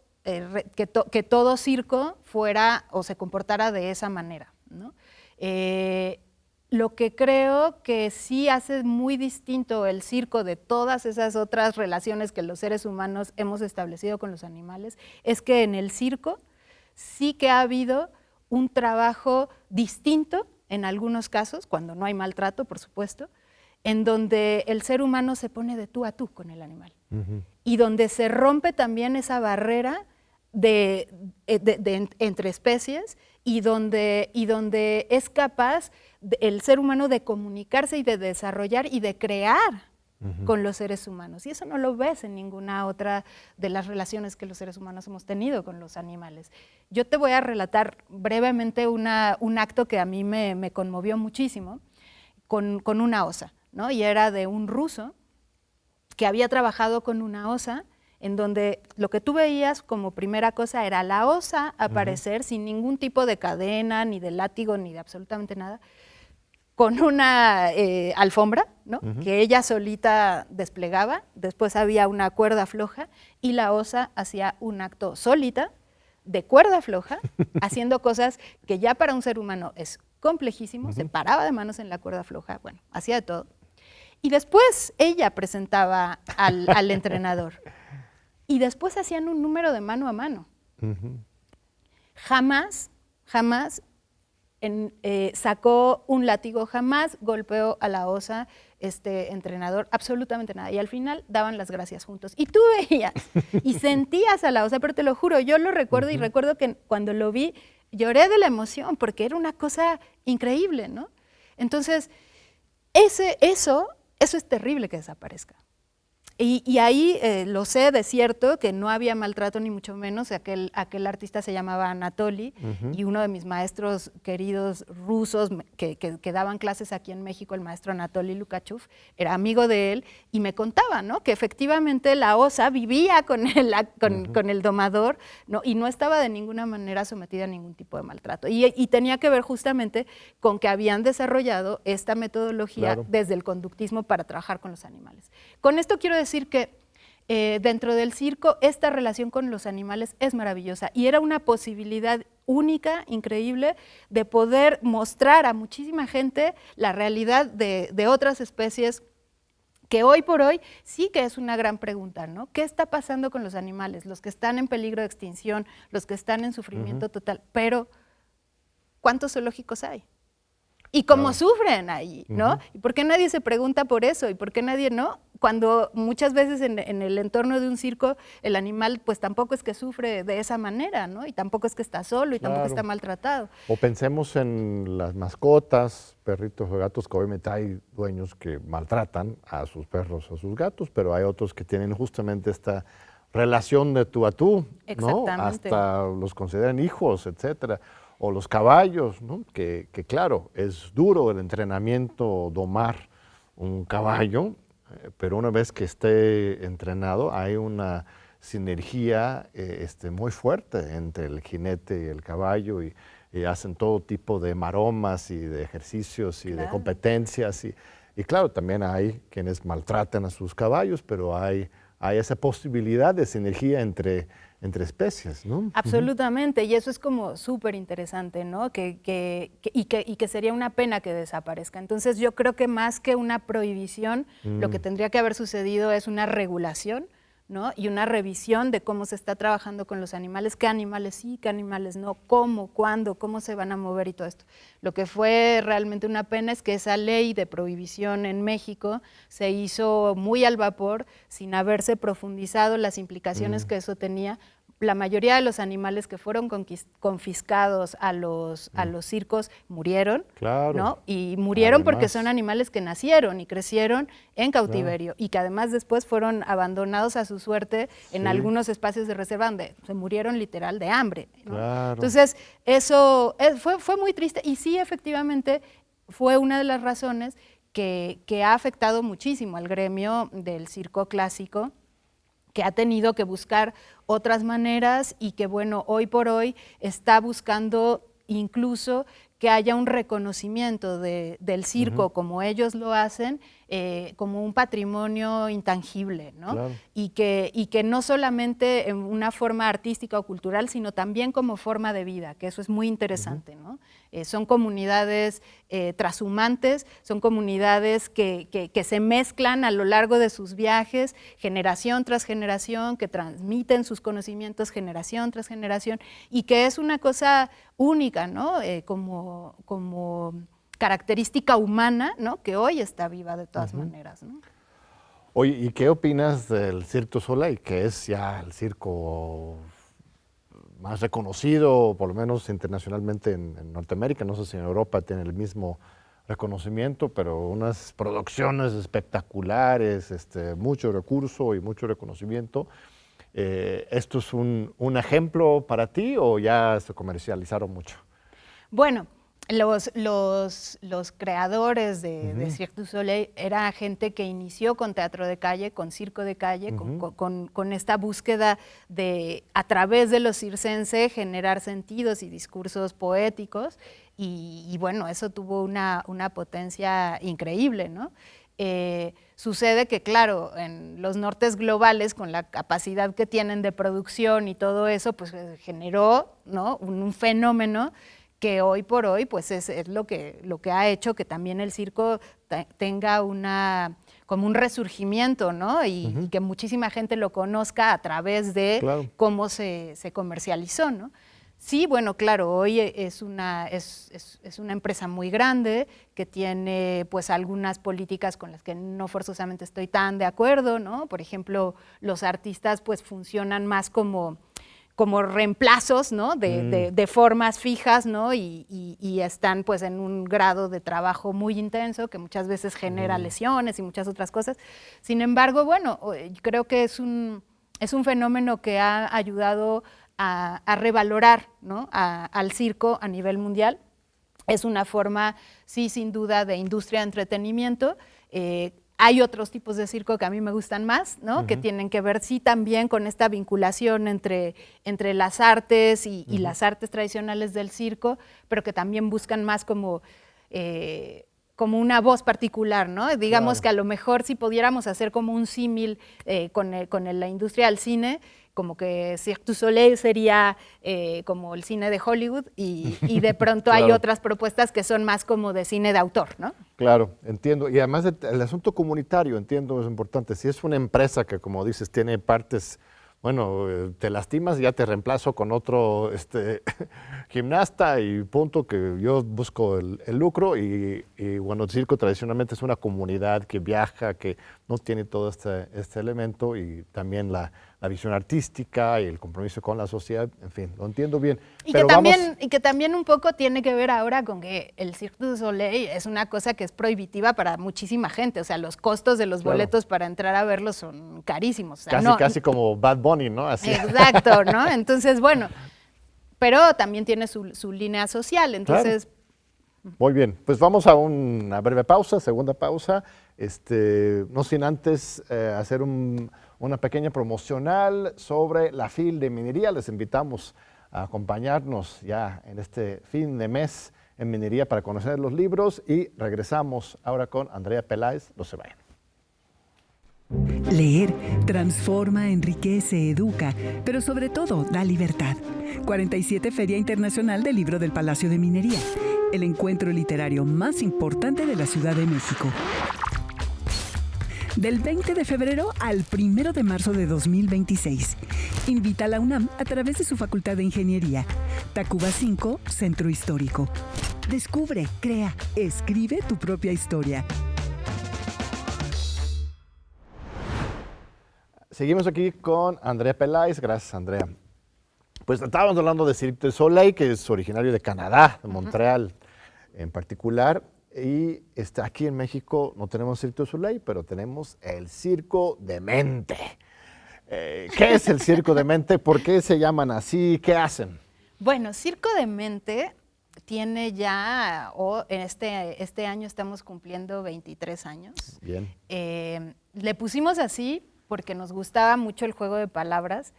circo fuera o se comportara de esa manera, ¿no? Lo que creo que sí hace muy distinto el circo de todas esas otras relaciones que los seres humanos hemos establecido con los animales es que en el circo sí que ha habido un trabajo distinto en algunos casos, cuando no hay maltrato, por supuesto, en donde el ser humano se pone de tú a tú con el animal. Y donde se rompe también esa barrera entre especies y donde es capaz el ser humano de comunicarse y de desarrollar y de crear con los seres humanos. Y eso no lo ves en ninguna otra de las relaciones que los seres humanos hemos tenido con los animales. Yo te voy a relatar brevemente un acto que a mí me conmovió muchísimo con una osa, ¿no? Y era de un ruso que había trabajado con una osa en donde lo que tú veías como primera cosa era la osa aparecer sin ningún tipo de cadena, ni de látigo, ni de absolutamente nada, con una alfombra, ¿no? Que ella solita desplegaba, después había una cuerda floja y la osa hacía un acto solita de cuerda floja, haciendo cosas que ya para un ser humano es complejísimo, se paraba de manos en la cuerda floja, bueno, hacía de todo. Y después ella presentaba al entrenador. Y después hacían un número de mano a mano. Jamás sacó un látigo, jamás golpeó a la osa entrenador, absolutamente nada. Y al final daban las gracias juntos. Y tú veías y sentías a la osa, pero te lo juro, yo lo recuerdo y recuerdo que cuando lo vi lloré de la emoción porque era una cosa increíble, ¿no? Entonces, eso eso es terrible que desaparezca. Y ahí lo sé de cierto que no había maltrato ni mucho menos. Aquel artista se llamaba Anatoly, y uno de mis maestros queridos rusos que daban clases aquí en México, el maestro Anatoly Lukachev, era amigo de él y me contaba, ¿no?, que efectivamente la osa vivía con el domador, ¿no?, y no estaba de ninguna manera sometida a ningún tipo de maltrato. Y tenía que ver justamente con que habían desarrollado esta metodología desde el conductismo para trabajar con los animales. Con esto quiero decir que dentro del circo esta relación con los animales es maravillosa y era una posibilidad única, increíble, de poder mostrar a muchísima gente la realidad de otras especies, que hoy por hoy sí que es una gran pregunta, ¿no? ¿Qué está pasando con los animales? Los que están en peligro de extinción, los que están en sufrimiento total, pero ¿cuántos zoológicos hay? Y cómo sufren ahí, ¿no? ¿Y por qué nadie se pregunta por eso? ¿Y por qué nadie no? Cuando muchas veces en el entorno de un circo el animal pues tampoco es que sufre de esa manera, ¿no? Y tampoco es que está solo y tampoco está maltratado.
O pensemos en las mascotas, perritos o gatos, que obviamente hay dueños que maltratan a sus perros o a sus gatos, pero hay otros que tienen justamente esta relación de tú a tú, ¿no? Hasta los consideran hijos, etcétera. O los caballos, ¿no? Que claro, es duro el entrenamiento, domar un caballo, pero una vez que esté entrenado hay una sinergia muy fuerte entre el jinete y el caballo y hacen todo tipo de maromas y de ejercicios y de competencias. Y claro, también hay quienes maltratan a sus caballos, pero hay esa posibilidad de sinergia entre especies, ¿no?
Absolutamente, y eso es como súper interesante, ¿no? Y que sería una pena que desaparezca. Entonces yo creo que más que una prohibición, lo que tendría que haber sucedido es una regulación, ¿no? Y una revisión de cómo se está trabajando con los animales, qué animales sí, qué animales no, cómo, cuándo, cómo se van a mover y todo esto. Lo que fue realmente una pena es que esa ley de prohibición en México se hizo muy al vapor, sin haberse profundizado las implicaciones que eso tenía. La mayoría de los animales que fueron confiscados a los circos murieron, ¿no? Y murieron porque son animales que nacieron y crecieron en cautiverio y que además después fueron abandonados a su suerte en algunos espacios de reserva donde se murieron literal de hambre, ¿no? Entonces, eso fue muy triste y sí, efectivamente, fue una de las razones que ha afectado muchísimo al gremio del circo clásico, que ha tenido que buscar otras maneras y que, bueno, hoy por hoy está buscando incluso que haya un reconocimiento del circo como ellos lo hacen, como un patrimonio intangible, ¿no? Y que no solamente en una forma artística o cultural, sino también como forma de vida, que eso es muy interesante, ¿no? Son comunidades trashumantes, son comunidades que se mezclan a lo largo de sus viajes, generación tras generación, que transmiten sus conocimientos generación tras generación, y que es una cosa única, ¿no? Como característica humana, ¿no? Que hoy está viva de todas maneras, ¿no?
Oye, ¿y qué opinas del Cirque du Soleil, que es ya el circo más reconocido, por lo menos internacionalmente en Norteamérica? No sé si en Europa tiene el mismo reconocimiento, pero unas producciones espectaculares, mucho recurso y mucho reconocimiento. ¿Esto es un ejemplo para ti o ya se comercializaron mucho?
Bueno, los creadores de Cirque du Soleil era gente que inició con teatro de calle, con circo de calle, con esta búsqueda de, a través de lo circense, generar sentidos y discursos poéticos, y bueno, eso tuvo una potencia increíble, ¿no? Sucede que, claro, en los nortes globales, con la capacidad que tienen de producción y todo eso, pues generó, ¿no?, un fenómeno que hoy por hoy pues es lo que ha hecho que también el circo tenga como un resurgimiento, ¿no? Y que muchísima gente lo conozca a través de cómo se comercializó, ¿no? Sí, bueno, claro, hoy es una empresa muy grande que tiene pues algunas políticas con las que no forzosamente estoy tan de acuerdo, ¿no? Por ejemplo, los artistas pues funcionan más como como reemplazos, ¿no? de formas fijas, ¿no? Y están pues en un grado de trabajo muy intenso que muchas veces genera lesiones y muchas otras cosas. Sin embargo, bueno, creo que es un fenómeno que ha ayudado a revalorar, ¿no? al circo a nivel mundial. Es una forma, sí, sin duda, de industria de entretenimiento. Hay otros tipos de circo que a mí me gustan más, ¿no? Que tienen que ver, sí, también con esta vinculación entre las artes y las artes tradicionales del circo, pero que también buscan más como una voz particular, ¿no? Digamos que a lo mejor si pudiéramos hacer como un símil con la industria del cine, como que Cirque du Soleil sería como el cine de Hollywood y de pronto hay otras propuestas que son más como de cine de autor, ¿no?
Claro, entiendo. Y además el asunto comunitario, entiendo, es importante. Si es una empresa que, como dices, tiene partes, bueno, te lastimas y ya te reemplazo con otro gimnasta y punto, que yo busco el lucro y bueno, el circo tradicionalmente es una comunidad que viaja, que no tiene todo este elemento y también la visión artística y el compromiso con la sociedad, en fin, lo entiendo bien.
Y que también un poco tiene que ver ahora con que el Cirque du Soleil es una cosa que es prohibitiva para muchísima gente, o sea, los costos de los boletos para entrar a verlos son carísimos. O sea,
casi como Bad Bunny, ¿no? Así.
Exacto, ¿no? Entonces, bueno, pero también tiene su línea social, entonces...
Claro. Muy bien, pues vamos a una breve pausa, segunda pausa, no sin antes hacer una pequeña promocional sobre la FIL de Minería. Les invitamos a acompañarnos ya en este fin de mes en Minería para conocer los libros y regresamos ahora con Andrea Peláez. No se vayan.
Leer transforma, enriquece, educa, pero sobre todo da libertad. 47 Feria Internacional del Libro del Palacio de Minería, el encuentro literario más importante de la Ciudad de México. Del 20 de febrero al 1 de marzo de 2026. Invita a la UNAM a través de su Facultad de Ingeniería. Tacuba 5, Centro Histórico. Descubre, crea, escribe tu propia historia.
Seguimos aquí con Andrea Peláez. Gracias, Andrea. Pues estábamos hablando de Cirque du Soleil, que es originario de Canadá, de Montreal en particular. Y aquí en México no tenemos Cirque du Soleil, pero tenemos el Circo de Mente. ¿Qué es el Circo de Mente? ¿Por qué se llaman así? ¿Qué hacen?
Bueno, Circo de Mente tiene ya, este año estamos cumpliendo 23 años.
Bien.
Le pusimos así porque nos gustaba mucho el juego de palabras.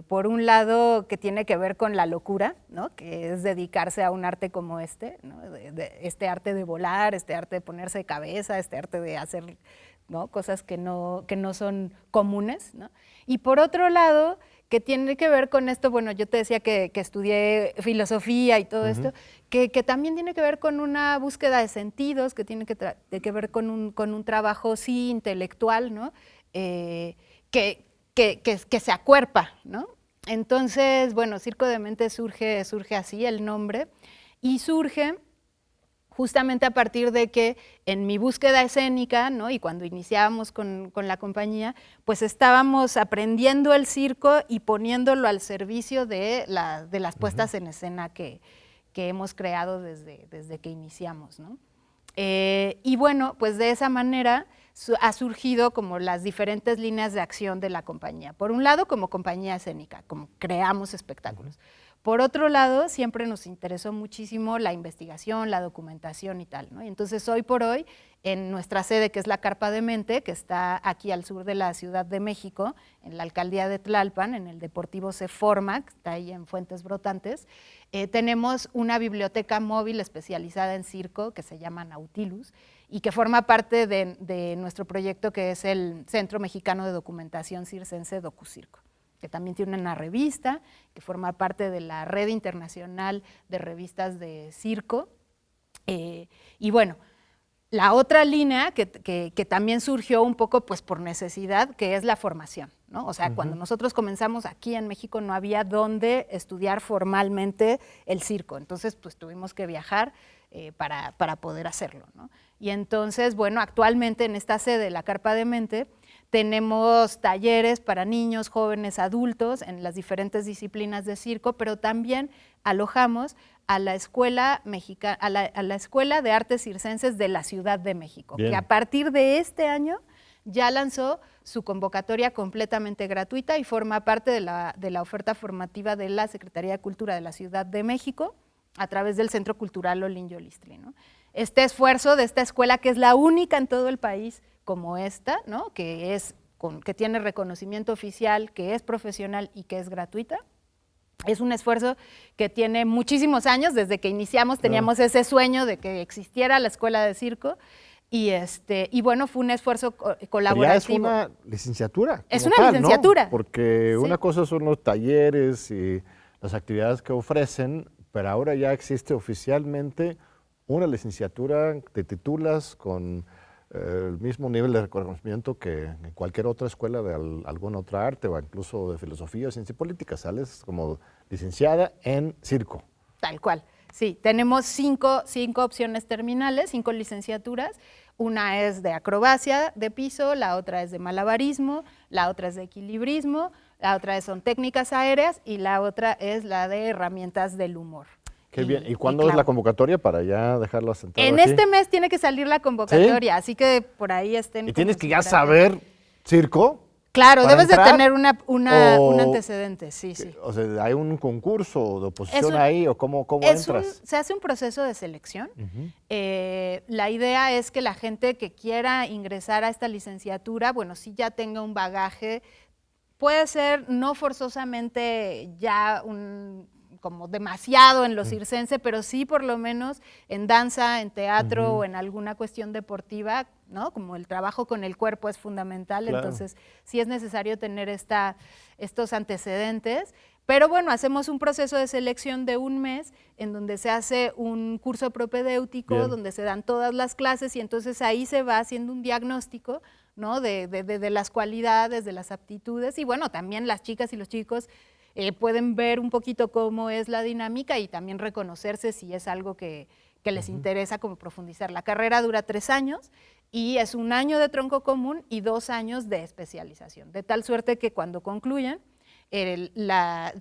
Por un lado, que tiene que ver con la locura, ¿no? Que es dedicarse a un arte como ¿no? Este arte de volar, este arte de ponerse de cabeza, este arte de hacer, ¿no? Cosas que no son comunes, ¿no? Y por otro lado, que tiene que ver con esto, bueno, yo te decía que estudié filosofía y todo esto, que también tiene que ver con una búsqueda de sentidos, que tiene que ver con un trabajo, sí, intelectual, ¿no? Que se acuerpa, ¿no? Entonces, bueno, Circo de Mente surge así el nombre, y surge justamente a partir de que en mi búsqueda escénica, ¿no? Y cuando iniciábamos con la compañía, pues estábamos aprendiendo el circo y poniéndolo al servicio de las puestas en escena que hemos creado desde que iniciamos, ¿no? Y bueno, pues de esa manera ha surgido como las diferentes líneas de acción de la compañía. Por un lado, como compañía escénica, como creamos espectáculos. Por otro lado, siempre nos interesó muchísimo la investigación, la documentación y tal, ¿no? Y entonces, hoy por hoy, en nuestra sede, que es la Carpa de Mente, que está aquí al sur de la Ciudad de México, en la alcaldía de Tlalpan, en el Deportivo Seforma, que está ahí en Fuentes Brotantes, tenemos una biblioteca móvil especializada en circo que se llama Nautilus y que forma parte de nuestro proyecto, que es el Centro Mexicano de Documentación Circense DocuCirco, que también tiene una revista, que forma parte de la Red Internacional de Revistas de Circo. Y bueno, la otra línea que también surgió un poco pues por necesidad, que es la formación, ¿no? O sea, cuando nosotros comenzamos aquí en México no había dónde estudiar formalmente el circo, entonces pues tuvimos que viajar para poder hacerlo, ¿no? Y entonces, bueno, actualmente en esta sede, la Carpa de Mente, Tenemos talleres para niños, jóvenes, adultos en las diferentes disciplinas de circo, pero también alojamos a la Escuela a la Escuela de Artes Circenses de la Ciudad de México,
Bien.
que a partir de este año ya lanzó su convocatoria completamente gratuita y forma parte de la oferta formativa de la Secretaría de Cultura de la Ciudad de México a través del Centro Cultural Olin-Yolistli, ¿no? Este esfuerzo de esta escuela, que es la única en todo el país como esta, ¿no? que tiene reconocimiento oficial, que es profesional y que es gratuita. Es un esfuerzo que tiene muchísimos años, desde que iniciamos teníamos ese sueño de que existiera la escuela de circo y bueno, fue un esfuerzo colaborativo.
Ya es una licenciatura.
Es
como
una
tal,
licenciatura.
¿no? Porque
Sí.
una cosa son los talleres y las actividades que ofrecen, pero ahora ya existe oficialmente una licenciatura, te titulas con el mismo nivel de reconocimiento que en cualquier otra escuela de alguna otra arte o incluso de filosofía o ciencia política. Sales como licenciada en circo.
Tal cual. Sí, tenemos cinco opciones terminales, 5 licenciaturas. Una es de acrobacia de piso, la otra es de malabarismo, la otra es de equilibrismo, la otra son técnicas aéreas y la otra es la de herramientas del humor.
Qué bien. ¿Y cuándo es la
claro.
convocatoria para ya dejarla sentada
En
aquí?
este mes tiene que salir la convocatoria, así que por ahí estén.
Y
como
tienes que ya
súper
saber circo.
Claro,
para
debes de
entrar,
tener un
o-
antecedente, sí, sí.
O sea, ¿hay un concurso de oposición
Es un-
ahí o cómo
Es
entras?
se hace un proceso de selección. La idea es que la gente que quiera ingresar a esta licenciatura, bueno, sí ya tenga un bagaje, puede ser no forzosamente ya como demasiado en lo circense, pero sí por lo menos en danza, en teatro o en alguna cuestión deportiva, ¿no? Como el trabajo con el cuerpo es fundamental,
Claro.
entonces sí es necesario tener estos antecedentes. Pero bueno, hacemos un proceso de selección de un mes en donde se hace un curso propedéutico,
Bien.
donde se dan todas las clases y entonces ahí se va haciendo un diagnóstico, ¿no? de las cualidades, de las aptitudes y bueno, también las chicas y los chicos pueden ver un poquito cómo es la dinámica y también reconocerse si es algo que les interesa como profundizar. La carrera dura 3 años y es 1 año de tronco común y 2 años de especialización, de tal suerte que cuando concluyen,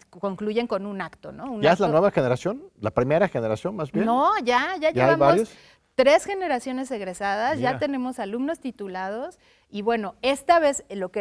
concluyen con un acto, ¿no? Un
¿Ya es la
acto-
nueva generación? ¿La primera generación más bien?
No, ya
¿Ya hay
llevamos
varios?
3 generaciones egresadas,
Mira.
ya tenemos alumnos titulados y bueno, esta vez a lo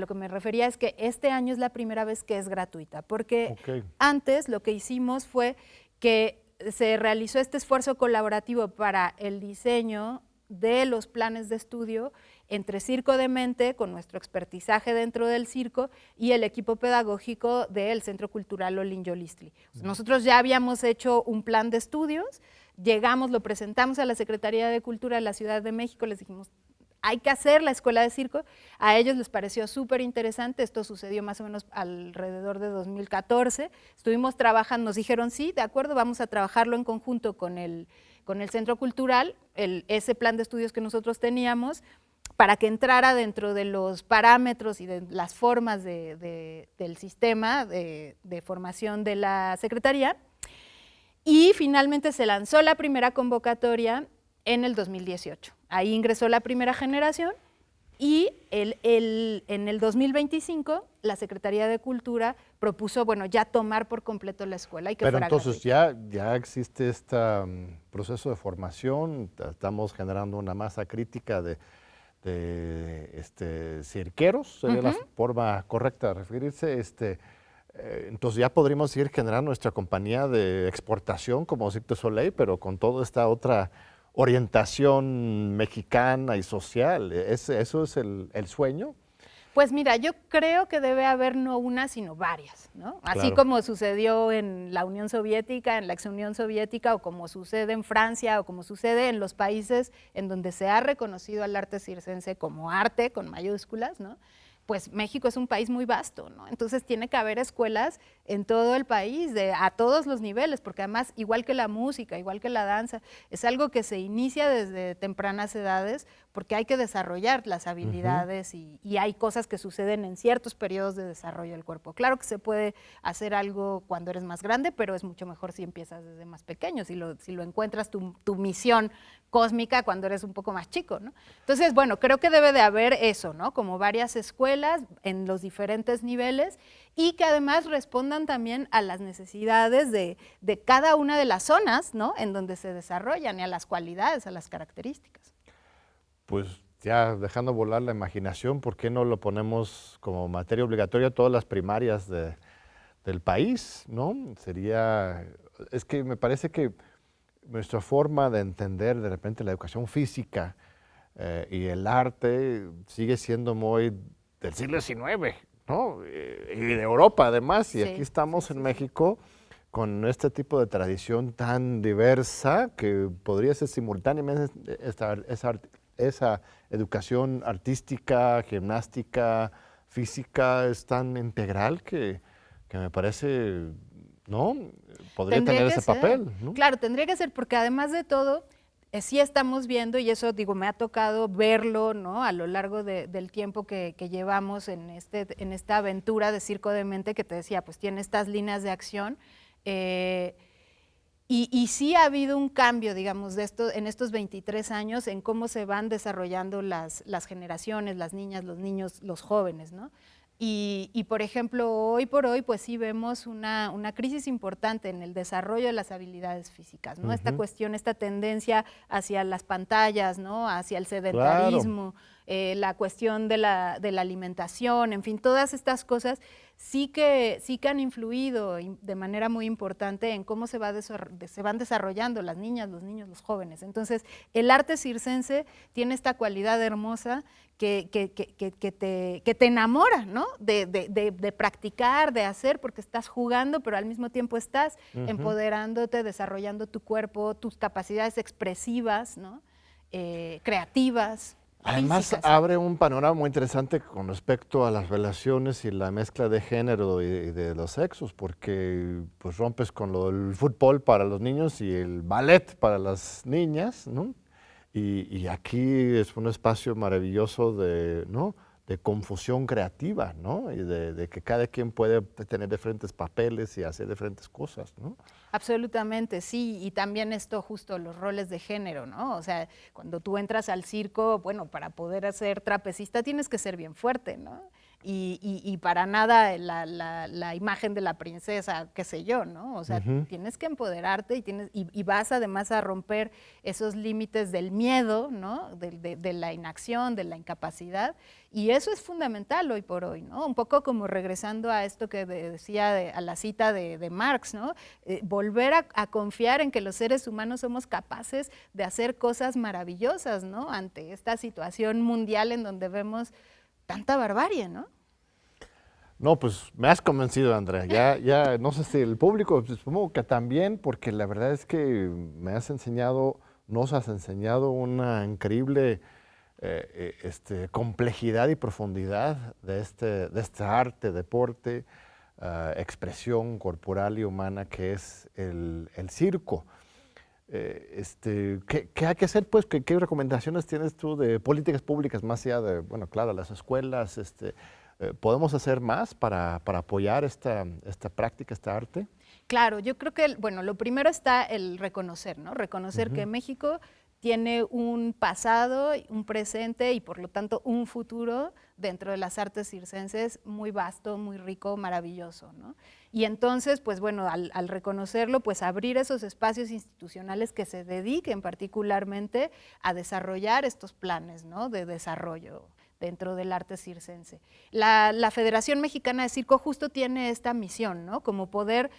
que me refería es que este año es la primera vez que es gratuita, porque
Ok.
antes lo que hicimos fue que se realizó este esfuerzo colaborativo para el diseño de los planes de estudio entre Circo de Mente, con nuestro expertizaje dentro del circo, y el equipo pedagógico del Centro Cultural Olin-Yolistli. Nosotros ya habíamos hecho un plan de estudios, llegamos, lo presentamos a la Secretaría de Cultura de la Ciudad de México, les dijimos, hay que hacer la escuela de circo, a ellos les pareció súper interesante, esto sucedió más o menos alrededor de 2014, estuvimos trabajando, nos dijeron, sí, de acuerdo, vamos a trabajarlo en conjunto con el Centro Cultural, ese plan de estudios que nosotros teníamos, para que entrara dentro de los parámetros y de las formas del sistema de formación de la Secretaría. Y finalmente se lanzó la primera convocatoria en el 2018. Ahí ingresó la primera generación y en el 2025 la Secretaría de Cultura propuso, bueno, ya tomar por completo la escuela y que
Pero
fuera
entonces
gratuita.
ya existe este proceso de formación, estamos generando una masa crítica de cirqueros, sería la forma correcta de referirse. Entonces ya podríamos ir generando nuestra compañía de exportación como Cirque du Soleil, pero con toda esta otra orientación mexicana y social. ¿Eso es el sueño?
Pues mira, yo creo que debe haber no una, sino varias, ¿no? Así
Claro.
como sucedió en la Unión Soviética, en la ex Unión Soviética, o como sucede en Francia, o como sucede en los países en donde se ha reconocido al arte circense como arte, con mayúsculas, ¿no? Pues México es un país muy vasto, ¿no? Entonces tiene que haber escuelas en todo el país, a todos los niveles, porque además, igual que la música, igual que la danza, es algo que se inicia desde tempranas edades, porque hay que desarrollar las habilidades y hay cosas que suceden en ciertos periodos de desarrollo del cuerpo. Claro que se puede hacer algo cuando eres más grande, pero es mucho mejor si empiezas desde más pequeño, si lo encuentras tu misión cósmica cuando eres un poco más chico, ¿no? Entonces, bueno, creo que debe de haber eso, ¿no? Como varias escuelas en los diferentes niveles y que además respondan también a las necesidades de cada una de las zonas, ¿no? En donde se desarrollan y a las cualidades, a las características.
Pues ya dejando volar la imaginación, ¿por qué no lo ponemos como materia obligatoria a todas las primarias del país, ¿no? Es que me parece que nuestra forma de entender de repente la educación física y el arte sigue siendo muy del siglo XIX, ¿no? Y de Europa además, y aquí estamos en México con este tipo de tradición tan diversa que podría ser simultáneamente esa educación artística, gimnástica, física, es tan integral que me parece, ¿no? Podría tener ese papel, ¿no?
Claro, tendría que ser, porque además de todo, sí estamos viendo, y eso digo, me ha tocado verlo, ¿no? A lo largo del tiempo que llevamos en esta aventura de Circo de Mente, que te decía, pues tiene estas líneas de acción, y sí ha habido un cambio, digamos, en estos 23 años en cómo se van desarrollando las generaciones, las niñas, los niños, los jóvenes, ¿no? Y por ejemplo, hoy por hoy, pues sí vemos una crisis importante en el desarrollo de las habilidades físicas, ¿no? Esta cuestión, esta tendencia hacia las pantallas, ¿no? Hacia el sedentarismo, la cuestión de la alimentación, en fin, todas estas cosas sí que han influido de manera muy importante en cómo se van desarrollando las niñas, los niños, los jóvenes. Entonces, el arte circense tiene esta cualidad hermosa que te enamora, ¿no? De practicar, de hacer, porque estás jugando, pero al mismo tiempo estás empoderándote, desarrollando tu cuerpo, tus capacidades expresivas, ¿no? Creativas.
Además,
físicas.
abre un panorama muy interesante con respecto a las relaciones y la mezcla de género y de los sexos, porque pues rompes con lo del fútbol para los niños y el ballet para las niñas, ¿no? Y aquí es un espacio maravilloso ¿no? de confusión creativa, ¿no? Y de que cada quien puede tener diferentes papeles y hacer diferentes cosas, ¿no?
Absolutamente, sí, y también esto justo los roles de género, ¿no? O sea, cuando tú entras al circo, bueno, para poder ser trapecista tienes que ser bien fuerte, ¿no? Y para nada la imagen de la princesa, qué sé yo, ¿no? O sea, tienes que empoderarte y vas además a romper esos límites del miedo, ¿no? De la inacción, de la incapacidad, y eso es fundamental hoy por hoy, ¿no? Un poco como regresando a esto que decía, a la cita de Marx, ¿no? Volver a confiar en que los seres humanos somos capaces de hacer cosas maravillosas, ¿no? Ante esta situación mundial en donde vemos tanta barbarie, ¿no?
No, pues me has convencido, Andrea. Ya no sé si el público, pues, supongo que también, porque la verdad es que nos has enseñado una increíble complejidad y profundidad de este arte, deporte, expresión corporal y humana que es el circo. ¿Qué hay que hacer, pues? ¿Qué recomendaciones tienes tú de políticas públicas más allá de, bueno, claro, las escuelas? ¿Podemos hacer más para apoyar esta práctica, este arte?
Claro, yo creo que, bueno, lo primero está el reconocer, ¿no? Reconocer que México tiene un pasado, un presente y por lo tanto un futuro dentro de las artes circenses muy vasto, muy rico, maravilloso, ¿no? Y entonces, pues bueno, al reconocerlo, pues abrir esos espacios institucionales que se dediquen particularmente a desarrollar estos planes, ¿no? De desarrollo dentro del arte circense. La Federación Mexicana de Circo justo tiene esta misión, ¿no? Como poder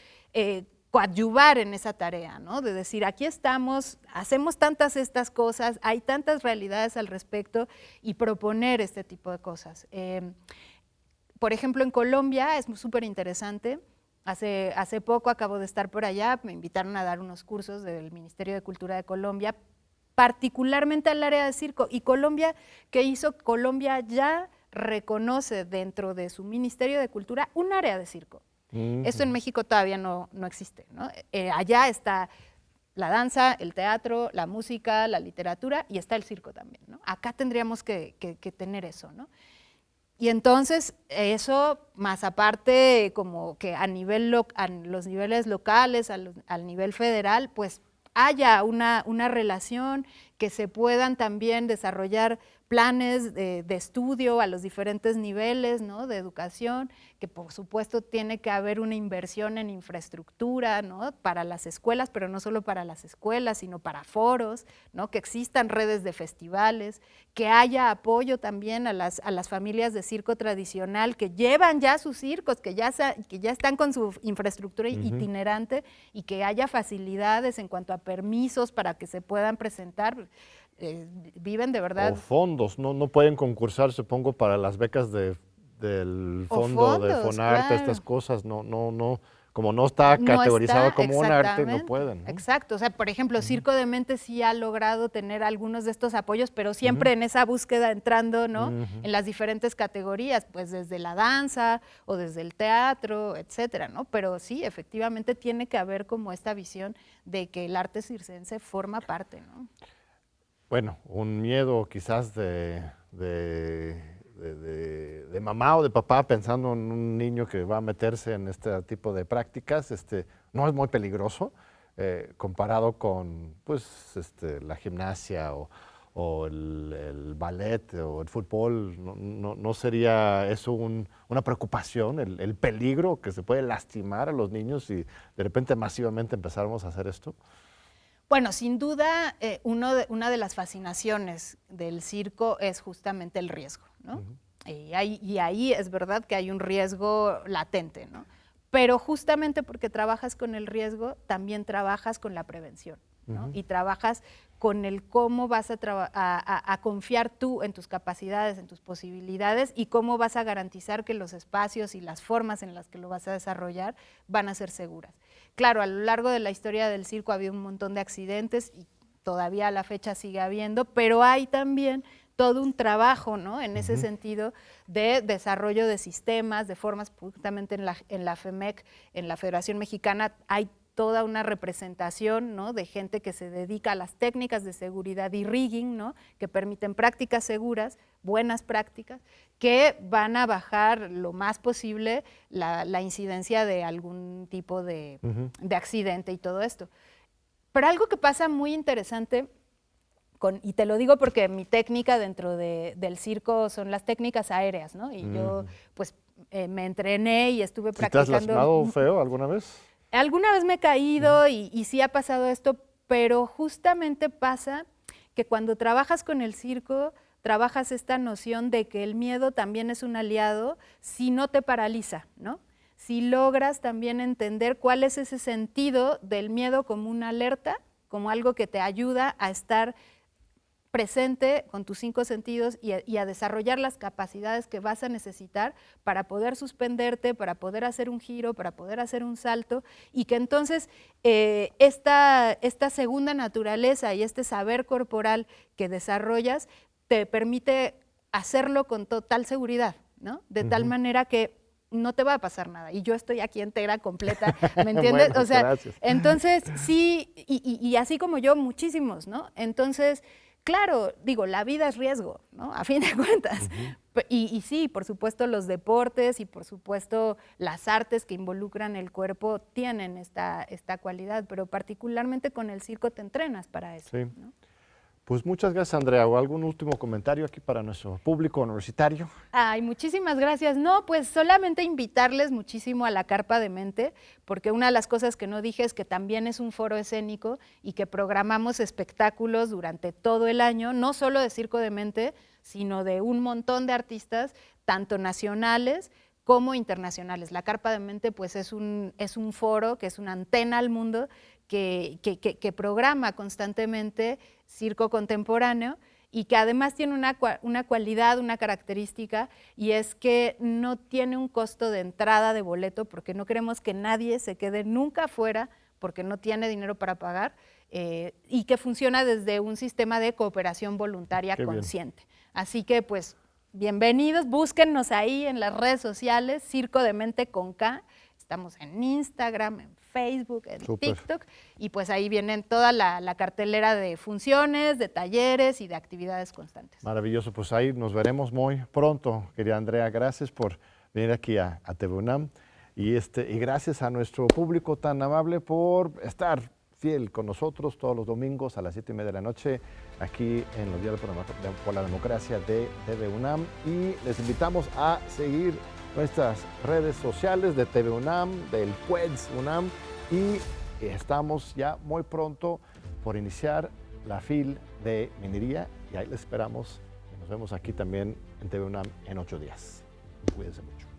coadyuvar en esa tarea, ¿no? De decir, aquí estamos, hacemos tantas estas cosas, hay tantas realidades al respecto y proponer este tipo de cosas. Por ejemplo, en Colombia es súper interesante. Hace poco acabo de estar por allá, me invitaron a dar unos cursos del Ministerio de Cultura de Colombia, particularmente al área de circo. Y Colombia, ¿qué hizo? Colombia ya reconoce dentro de su Ministerio de Cultura un área de circo. Esto en México todavía no existe, ¿no? Allá está la danza, el teatro, la música, la literatura y está el circo también, ¿no? Acá tendríamos que tener eso, ¿no? Y entonces eso, más aparte como que a los niveles locales, al nivel federal, pues haya una relación, que se puedan también desarrollar planes de estudio a los diferentes niveles, ¿no? De educación, que por supuesto tiene que haber una inversión en infraestructura, ¿no? Para las escuelas, pero no solo para las escuelas, sino para foros, ¿no? Que existan redes de festivales, que haya apoyo también a las familias de circo tradicional que llevan ya sus circos, que ya están con su infraestructura itinerante y que haya facilidades en cuanto a permisos para que se puedan presentar. Viven de verdad.
O fondos, no pueden concursar, supongo, para las becas del fondo de Fonarte,
claro.
estas cosas, como no está categorizado como un arte, no pueden, ¿no?
Exacto, o sea, por ejemplo, Circo de Mente sí ha logrado tener algunos de estos apoyos, pero siempre en esa búsqueda entrando, ¿no? En las diferentes categorías, pues desde la danza o desde el teatro, etcétera, ¿no? Pero sí, efectivamente tiene que haber como esta visión de que el arte circense forma parte, ¿no?
Bueno, un miedo quizás de mamá o de papá pensando en un niño que va a meterse en este tipo de prácticas, no es muy peligroso comparado con pues, la gimnasia o el ballet o el fútbol. ¿No sería eso una preocupación, el peligro que se puede lastimar a los niños si de repente masivamente empezáramos a hacer esto?
Bueno, sin duda, una de las fascinaciones del circo es justamente el riesgo, ¿no? Y ahí es verdad que hay un riesgo latente, ¿no? Pero justamente porque trabajas con el riesgo, también trabajas con la prevención, ¿no? Y trabajas con el cómo vas a confiar tú en tus capacidades, en tus posibilidades y cómo vas a garantizar que los espacios y las formas en las que lo vas a desarrollar van a ser seguras. Claro, a lo largo de la historia del circo ha habido un montón de accidentes y todavía a la fecha sigue habiendo, pero hay también todo un trabajo, ¿no? En ese sentido de desarrollo de sistemas, de formas, justamente en la FEMEC, en la Federación Mexicana, hay toda una representación, ¿no? De gente que se dedica a las técnicas de seguridad y rigging, ¿no? Que permiten prácticas seguras, buenas prácticas, que van a bajar lo más posible la incidencia de algún tipo de accidente y todo esto. Pero algo que pasa muy interesante, y te lo digo porque mi técnica dentro del circo son las técnicas aéreas, ¿no? Y yo pues me entrené y estuve practicando.
¿Te has lastimado feo alguna vez?
Alguna vez me he caído y sí ha pasado esto, pero justamente pasa que cuando trabajas con el circo, trabajas esta noción de que el miedo también es un aliado si no te paraliza, ¿no? Si logras también entender cuál es ese sentido del miedo como una alerta, como algo que te ayuda a estar presente con tus 5 sentidos y a desarrollar las capacidades que vas a necesitar para poder suspenderte, para poder hacer un giro, para poder hacer un salto, y que entonces esta segunda naturaleza y este saber corporal que desarrollas te permite hacerlo con total seguridad, ¿no? De tal manera que no te va a pasar nada, y yo estoy aquí entera, completa, ¿me entiendes?
Bueno,
o sea,
gracias.
entonces sí, y así como yo, muchísimos, ¿no? Entonces, claro, digo, la vida es riesgo, ¿no? A fin de cuentas. Y sí, por supuesto, los deportes y por supuesto las artes que involucran el cuerpo tienen esta cualidad, pero particularmente con el circo te entrenas para eso,
Sí.
¿no?
Pues muchas gracias, Andrea. ¿O algún último comentario aquí para nuestro público universitario?
Ay, muchísimas gracias. No, pues solamente invitarles muchísimo a la Carpa de Mente, porque una de las cosas que no dije es que también es un foro escénico y que programamos espectáculos durante todo el año, no solo de Circo de Mente, sino de un montón de artistas, tanto nacionales como internacionales. La Carpa de Mente pues es un foro que es una antena al mundo que programa constantemente circo contemporáneo y que además tiene una cualidad, una característica, y es que no tiene un costo de entrada de boleto, porque no queremos que nadie se quede nunca afuera porque no tiene dinero para pagar, y que funciona desde un sistema de cooperación voluntaria consciente. Así que pues bienvenidos, búsquennos ahí en las redes sociales, Circo de Mente con K, estamos en Instagram, en Facebook, en
Súper.
TikTok, y pues ahí vienen toda la cartelera de funciones, de talleres y de actividades constantes.
Maravilloso, pues ahí nos veremos muy pronto, querida Andrea. Gracias por venir aquí a TV UNAM y gracias a nuestro público tan amable por estar fiel con nosotros todos los domingos a las 7:30 de la noche aquí en los días por la democracia de TV UNAM, y les invitamos a seguir nuestras redes sociales de TV UNAM, del PUEDS UNAM, y estamos ya muy pronto por iniciar la FIL de minería y ahí les esperamos. Nos vemos aquí también en TV UNAM en 8 días. Cuídense mucho.